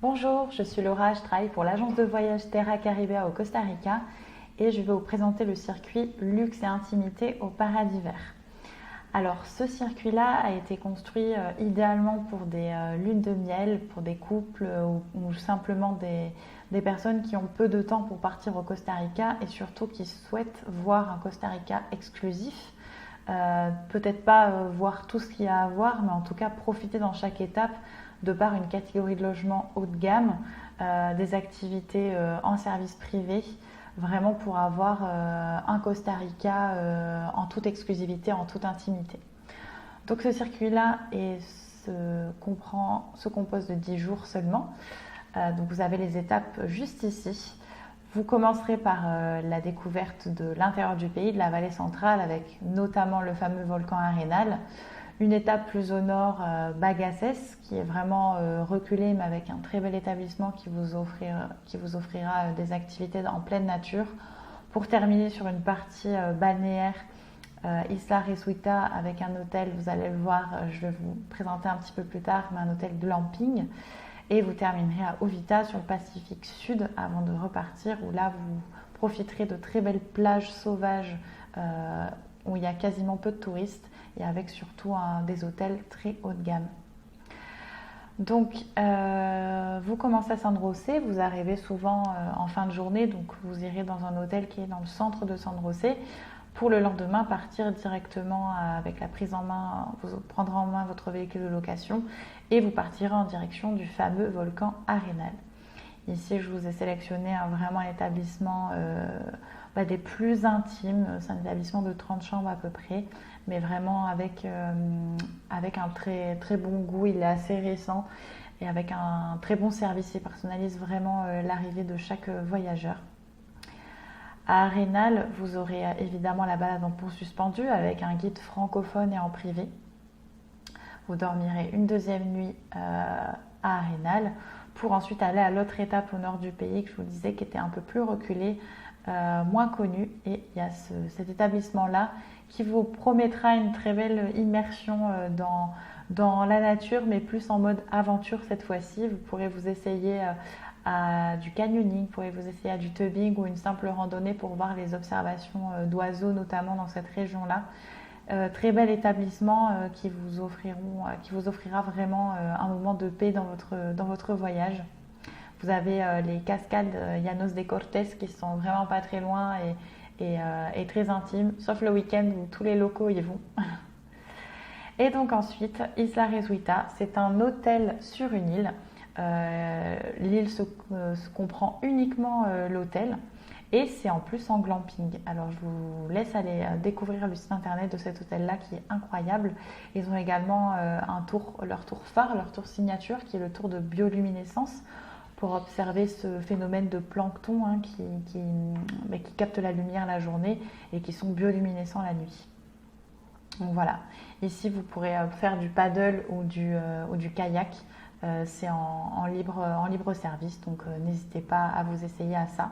Bonjour, je suis Laura, je travaille pour l'agence de voyage Terra Caribea au Costa Rica et je vais vous présenter le circuit Luxe et Intimité au Paradis Vert. Alors ce circuit-là a été construit idéalement pour des lunes de miel, pour des couples ou simplement des personnes qui ont peu de temps pour partir au Costa Rica et surtout qui souhaitent voir un Costa Rica exclusif. Peut-être pas voir tout ce qu'il y a à voir, mais en tout cas profiter dans chaque étape de par une catégorie de logement haut de gamme, des activités en service privé, vraiment pour avoir un Costa Rica en toute exclusivité, en toute intimité. Donc ce circuit-là se compose de 10 jours seulement. Donc vous avez les étapes juste ici. Vous commencerez par la découverte de l'intérieur du pays, de la vallée centrale, avec notamment le fameux volcan Arenal. Une étape plus au nord, Bagaces, qui est vraiment reculé, mais avec un très bel établissement qui vous offrira des activités en pleine nature. Pour terminer sur une partie balnéaire, Isla Ressuita, avec un hôtel, vous allez le voir, je vais vous présenter un petit peu plus tard, mais un hôtel glamping. Et vous terminerez à Uvita sur le Pacifique Sud avant de repartir où là vous profiterez de très belles plages sauvages où il y a quasiment peu de touristes et avec surtout des hôtels très haut de gamme. Donc vous commencez à San José, vous arrivez souvent en fin de journée, donc vous irez dans un hôtel qui est dans le centre de San José pour le lendemain partir directement avec la prise en main, vous prendrez en main votre véhicule de location et vous partirez en direction du fameux volcan Arenal. Ici, je vous ai sélectionné vraiment un établissement des plus intimes. C'est un établissement de 30 chambres à peu près, mais vraiment avec un très, très bon goût. Il est assez récent et avec un très bon service. Il personnalise vraiment l'arrivée de chaque voyageur. À Arenal, vous aurez évidemment la balade en pont suspendu avec un guide francophone et en privé. Vous dormirez une deuxième nuit à Arenal pour ensuite aller à l'autre étape au nord du pays que je vous disais qui était un peu plus reculé, moins connu. Et il y a cet établissement-là qui vous promettra une très belle immersion dans la nature, mais plus en mode aventure cette fois-ci. Vous pourrez vous essayer du canyoning, vous pourrez vous essayer à du tubing ou une simple randonnée pour voir les observations d'oiseaux, notamment dans cette région-là. Très bel établissement qui vous offrira vraiment un moment de paix dans votre voyage. Vous avez les cascades Llanos de Cortés qui sont vraiment pas très loin et très intimes, sauf le week-end où tous les locaux y vont. Et donc ensuite, Isla Ressuita, c'est un hôtel sur une île. L'île se comprend uniquement l'hôtel. Et c'est en plus en glamping. Alors je vous laisse aller découvrir le site internet de cet hôtel-là qui est incroyable. Ils ont également leur tour phare, leur tour signature qui est le tour de bioluminescence pour observer ce phénomène de plancton qui capte la lumière la journée et qui sont bioluminescents la nuit. Donc voilà, ici vous pourrez faire du paddle ou du kayak. C'est en libre service, donc n'hésitez pas à vous essayer à ça.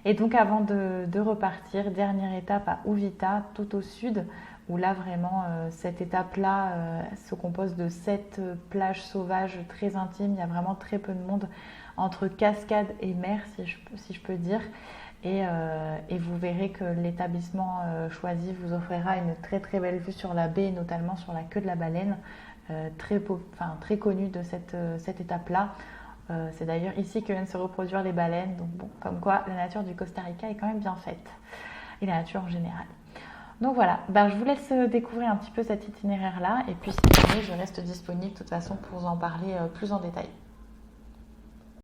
Et donc avant de repartir, dernière étape à Uvita, tout au sud, où là vraiment cette étape-là se compose de 7 plages sauvages très intimes. Il y a vraiment très peu de monde entre cascade et mer, si je peux dire. Et vous verrez que l'établissement choisi vous offrira une très très belle vue sur la baie, notamment sur la queue de la baleine, très connue de cette étape-là. C'est d'ailleurs ici que viennent se reproduire les baleines, donc bon, comme quoi la nature du Costa Rica est quand même bien faite, et la nature en général. Donc voilà, je vous laisse découvrir un petit peu cet itinéraire-là, et puis si jamais je reste disponible de toute façon pour vous en parler plus en détail.